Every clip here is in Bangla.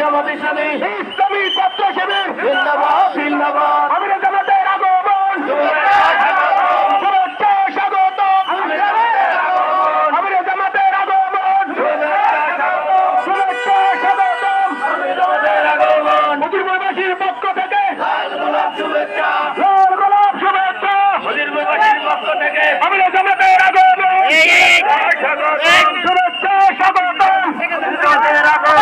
জামাত ইসলামী ইসলামী ছাত্র শিবির জিন্দাবাদ জিন্দাবাদ আমিরে জামাতের আগমন শুভেচ্ছা স্বাগতম আমিরে জামাতের আগমন শুভেচ্ছা স্বাগতম আমিরে জামাতের আগমন মুজিববাসীর পক্ষ থেকে লাল গোলাপ শুভেচ্ছা মুজিববাসীর পক্ষ থেকে আমিরে জামাতের আগমন শুভেচ্ছা স্বাগতম জামাতের আগমন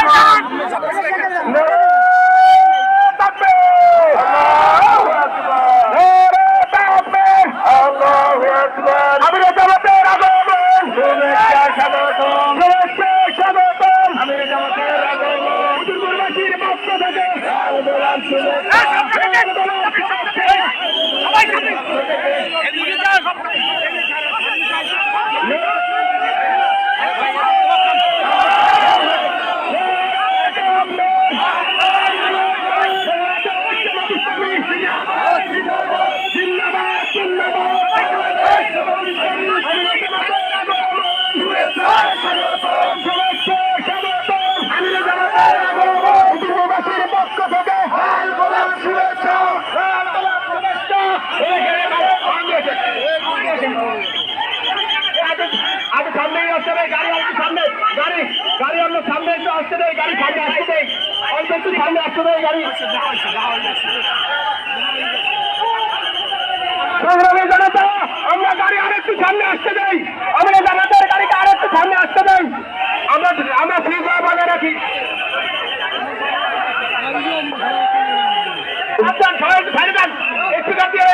আমরা গাড়ি আরেকটু সামনে আসতে দেই আমরা জামাতের গাড়িকে আরেকটু সামনে আসতে দেই আমরা ফ্রিজ বানিয়ে রাখি একটু দিয়ে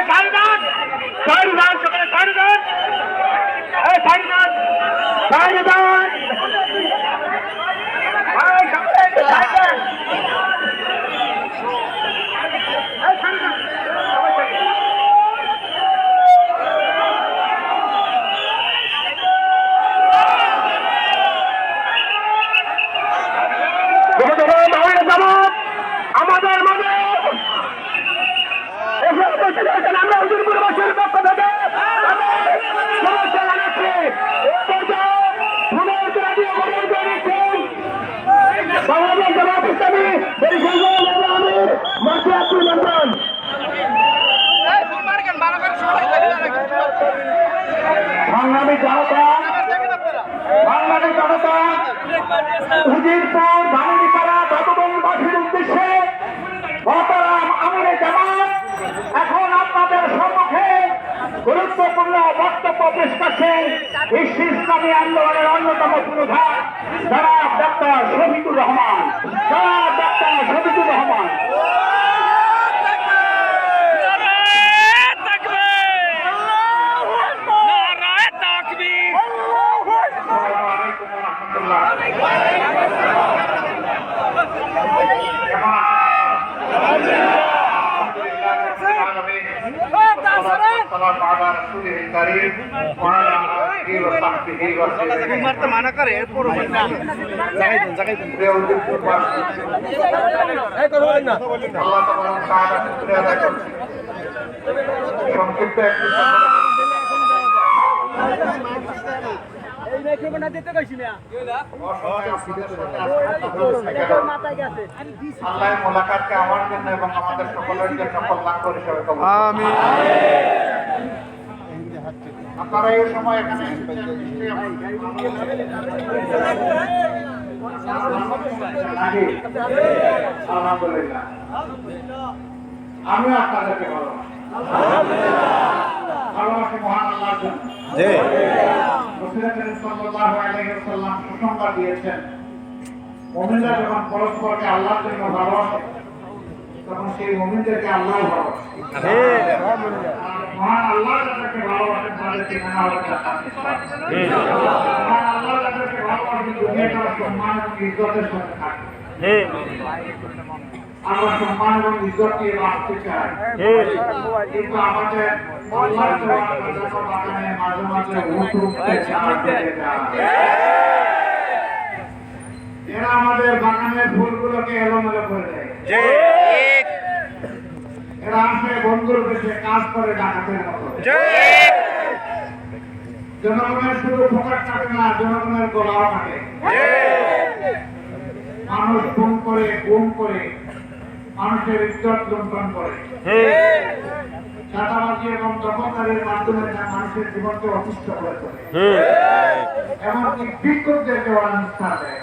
আমাদের মাঝে আমরা হুজুরপুরবাসীর পক্ষ থেকে শুভেচ্ছা জানাচ্ছি বাংলাদেশ জামাত ইসলামী মাসিয়াতুল মন্ডল বাংলাদেশ জনতা হুজিরপুর ধানিপাড়া বাসীর উদ্দেশ্যে মহতারাম আমিরে জামাত এখন আপনাদের সম্মুখে গুরুত্বপূর্ণ বক্তব্য পেশ করছেন বিশ্ব ইসলামী আন্দোলনের অন্যতম পুরোধা জনাব ডাক্তার শফিকুর রহমান সংক্ষিপ্ত একটি আল্লাহ মোলাকাতকে আমার জন্য এবং আমাদের সকলের জন্য কল্যাণ করে হিসেবে কবুল করুন। আমিন। আপনারা এই সময় এখানে আলহামদুলিল্লাহ আমিও আপনাদেরকে ভালোবাসি মহান আল্লাহর জন্য। সুসংবাদ দিয়েছেন মুমিনরা যখন পরস্পরকে আল্লাহর জন্য ভালোবাসে তখন সেই মুমিনদেরকে আল্লাহ ভালোবাসে। মহান আল্লাহ যাদেরকে ভালোবাসেন তাদেরকে মহান আল্লাহ যাদেরকে ভালোবাসেন দুনিয়াটা সম্মান এবং ইজ্জতের সাথে থাকে। আমরা সম্মান এবং ইজ্জত দিয়ে বাঁচতে চাই, কিন্তু আমাদের মাঝে মাঝে এরা আমাদের বাগানের ফুলগুলোকে এলোমেলো করে দেয়। এরা আসে বন্ধুর দেশে কাজ করে ডাকাতের মতো। জনগণের শুধু ফোকাস থাকে না, জনগণের গলাও থাকে। মানুষ ফোন করে করে, গুম করে মানুষের ইজ্জত লুণ্ঠন করে, চাঁদাবাজি এবং দখলদারির মাধ্যমে মানুষের জীবনকে অতিষ্ঠ করে তোলে। এমনকি বিক্ষুব্ধদেরকে ওরা নিষ্ঠা দেয়।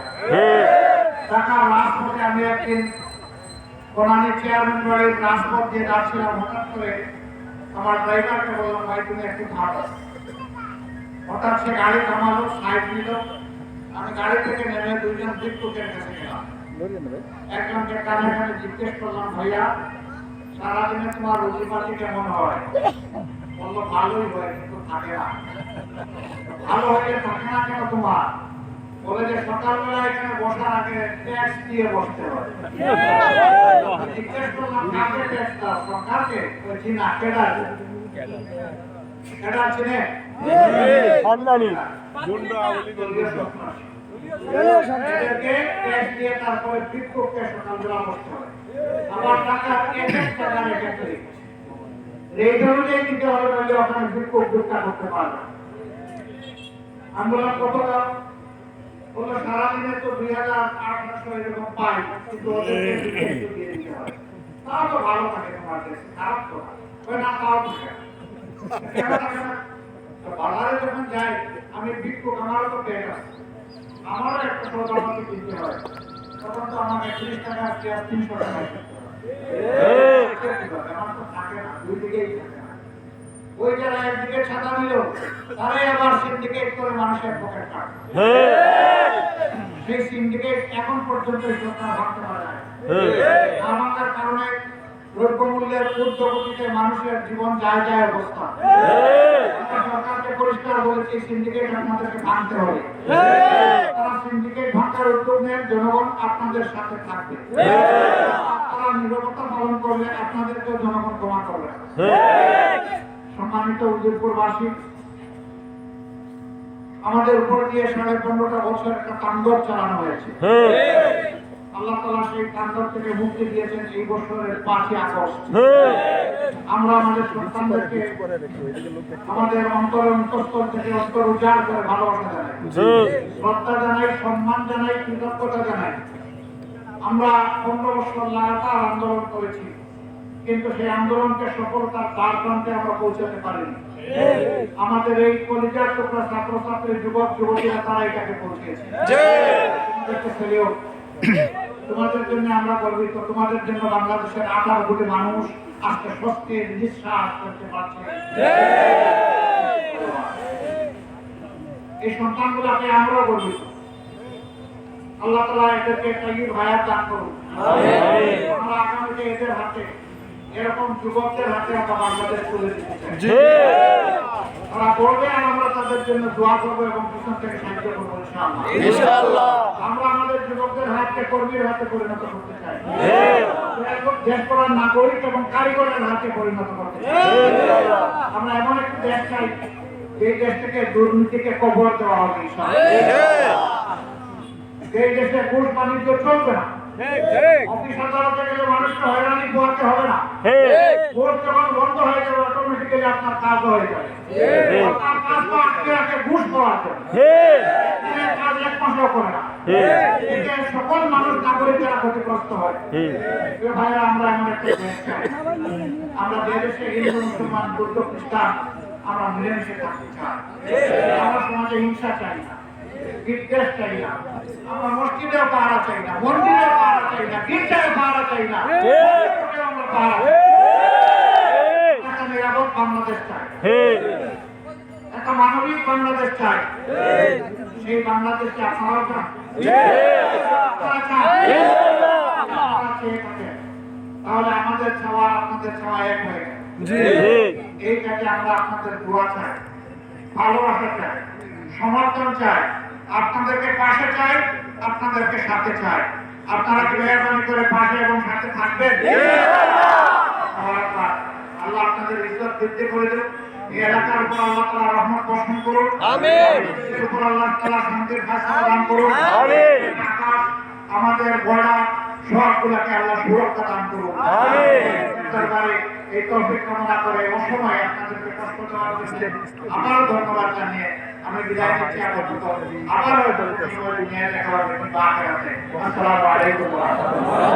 ঢাকার রাজপথে আমি একদিন বনানী চেয়ারম্যান বাড়ির রাজপথ দিয়ে যাচ্ছিলাম, হঠাৎ করে আমার ড্রাইভারকে বললাম, ভাই তুমি একটু থামো। হঠাৎ সে গাড়ি থামালো, সাইড নিল। আমি গাড়ি থেকে নেমে দুইজন ভিক্ষুকের কাছে গেলাম। একজনকে কানে কানে জিজ্ঞেস করলাম, ভাইয়া সারাদিনে তোমার রুজি পাতি কেমন হয়? বললো ভালোই হয়, কিন্তু থাকে না। ভালো হয়ে থাকে না কেন তোমার? বলে যে সকালবেলা এখানে বসার আগে ট্যাক্স দিয়ে বসতে হয়। জিজ্ঞেস করলাম কাকে ট্যাক্স দাও? সরকারকে? বলছি না, কেডার কেডার চিনে? এদেরকে ট্যাক্স দিয়ে তারপরে ভিক্ষুককে সকালবেলা বসতে হয়। আবার টাকা এক টাকা রেখে তৈরি এই ধরনের দিতে হবে, নইলে ওখানে ভিক্ষুক ভিক্ষা করতে পারবে। আন্দোলন কত দাম? বললো সারাদিনে তো 2800 এরকম পাই, কিন্তু ওদেরকে একটু দিয়ে দিতে হয়। তাও তো ভালো থাকে, তোমার দেশে খারাপ তো না, তাও থাকে কেন থাকে না? বাজারে যখন যাই আমি ভিক্ষুক, আমারও তো পেট আছে, আমারও একটা সৌদা আমাকে কিনতে হয়, তখন তো আমাকে 30 টাকা 300 টাকা আমার তো থাকে না, দুই দিকেই থাকে না। ওই যারা একদিকে ছাতা নিল, তারাই আবার সিন্ডিকেট করে মানুষের পকেট কাটে। সেই সিন্ডিকেট এখন পর্যন্ত সরকার ভাবতে পারে না। আমাদের কারণে দ্রব্যমূল্যের ঊর্ধ্বগতিতে মানুষের জীবন যায় যায় অবস্থা। সরকারকে পরিষ্কার বলেছে সিন্ডিকেট আপনাদেরকে ভাঙতে হবে। তারা সিন্ডিকেট ভাঙার উদ্যোগ নেন, জনগণ আপনাদের সাথে থাকবে। তারা নীরবতা পালন করলে আপনাদেরকেও জনগণ ক্ষমা করবে। সম্মানিত উদয়পুরবাসী, আমাদের উপর দিয়ে 15.5 বছর একটা তাণ্ডব চালানো হয়েছে। আল্লাহ তাআলা সেই তাণ্ডব থেকে মুক্তি দিয়েছেন এই বছরের 5ই আগস্ট। আমরা আমাদের সন্তানদেরকে আমাদের অন্তরস্থল থেকে অন্তর উজাড় করে ভালোবাসা জানাই, শ্রদ্ধা জানাই, সম্মান জানাই, কৃতজ্ঞতা জানাই। আমরা 15 বছর লাগাতার আন্দোলন করেছি, কিন্তু সেই আন্দোলনকে সফলতার দ্বার প্রান্তে আমরা পৌঁছাতে পারিনি। আমাদের এই কলিজার টুকরা ছাত্রছাত্রী, যুবক যুবতীরা তারা এটাকে পৌঁছেছে। তোমাদের জন্য আমরা গর্বিত। তোমাদের জন্য বাংলাদেশের 18 কোটি মানুষ আজকে স্বস্তির নিঃশ্বাস করতে পারছে। এই সন্তানগুলোকে আমরাও গর্বিত। আল্লাহ তাআলা এদেরকে তাইয়্যিব হায়াত দান করুন। আমরা আগামীতে এদের হাতে, এরকম যুবকদের হাতে আমরা বাংলাদেশ তুলে দিতে চাই। তারা বলবে আর আমরা তাদের জন্য দোয়া করবো এবং পিছন থেকে সাহায্য করবো ইনশাআল্লাহ। আমরা আমাদের যুবকদের হাতকে কর্মীর হাতে পরিণত করতে চাই, দেশ করার নাগরিক এবং কারিগরের হাতে পরিণত করতে চাই। আমরা এমন একটি দেশ চাই যে দেশ থেকে দুর্নীতিকে কবর দেওয়া হবে ইনশাআল্লাহ। এই দেশে ঘুষ বাণিজ্য চলবে না। অফিস আদালতে গেলে মানুষকে হয়রানি পোহাতে হবে না। ভোট যখন বন্ধ হয়ে যাবে অটোমেটিক্যালি আপনার কাজ হয়ে যাবে। আপনার কাজ তো আটকে রাখে ঘুষ পাওয়ার জন্য, কাজ 1 মাসও করে না। এতে সকল মানুষ নাগরিকেরা ক্ষতিগ্রস্ত হয়। ভাইরা, আমরা এমন একটা দেশ চাই, আমরা যে দেশে হিন্দু মুসলমান বৌদ্ধ খ্রিস্টান আমরা মিলেমিশে থাকতে চাই। আমরা সমাজে হিংসা চাই না, বিদ্বেষ চাই না। আমরা মসজিদেও পাহারা চাই না, মন্দিরেও পাহারা চাই না, গির্জায় পাহারা চাই না, আমরা পাহারা একটা নিরাপদ বাংলাদেশ চাই, একটা মানবিক বাংলাদেশ চাই। সেই বাংলাদেশকে আপনারাও চান, তাহলে আমাদের চাওয়া আপনাদের চাওয়া এক হয়ে গেল। এই কাজে আমরা আপনাদের দোয়া চাই, ভালোবাসা চাই, সমর্থন চাই, আপনাদেরকে পাশে চাই, আপনাদেরকে সাথে চাই। আপনারা কি মেহরবানি করে পাশে এবং সাথে থাকবেন? আল্লাহ আপনাদের ইজ্জত বৃদ্ধি করে দেন। এই এলাকার উপর আল্লাহ তাআলা রহমত বর্ষণ করুন। আমিন। এর উপর আল্লাহ তাআলা শান্তির ফায়সালা দান করুন। আমিন। আমাদের বড়া সবগুলোকে আল্লাহ সুরক্ষা দান করুন। আমিন। দরবারে এই তৌফিক কামনা করে অসময়ে আপনাদেরকে কষ্ট দেওয়ার জন্য আমারও ধন্যবাদ জানিয়ে আমি বিদায় নিচ্ছি। আবার হয়তো দুনিয়ায় দেখা হবে, কিন্তু আখেরাতে। আসসালামু আলাইকুম ওয়া রাহমাতুল্লাহ।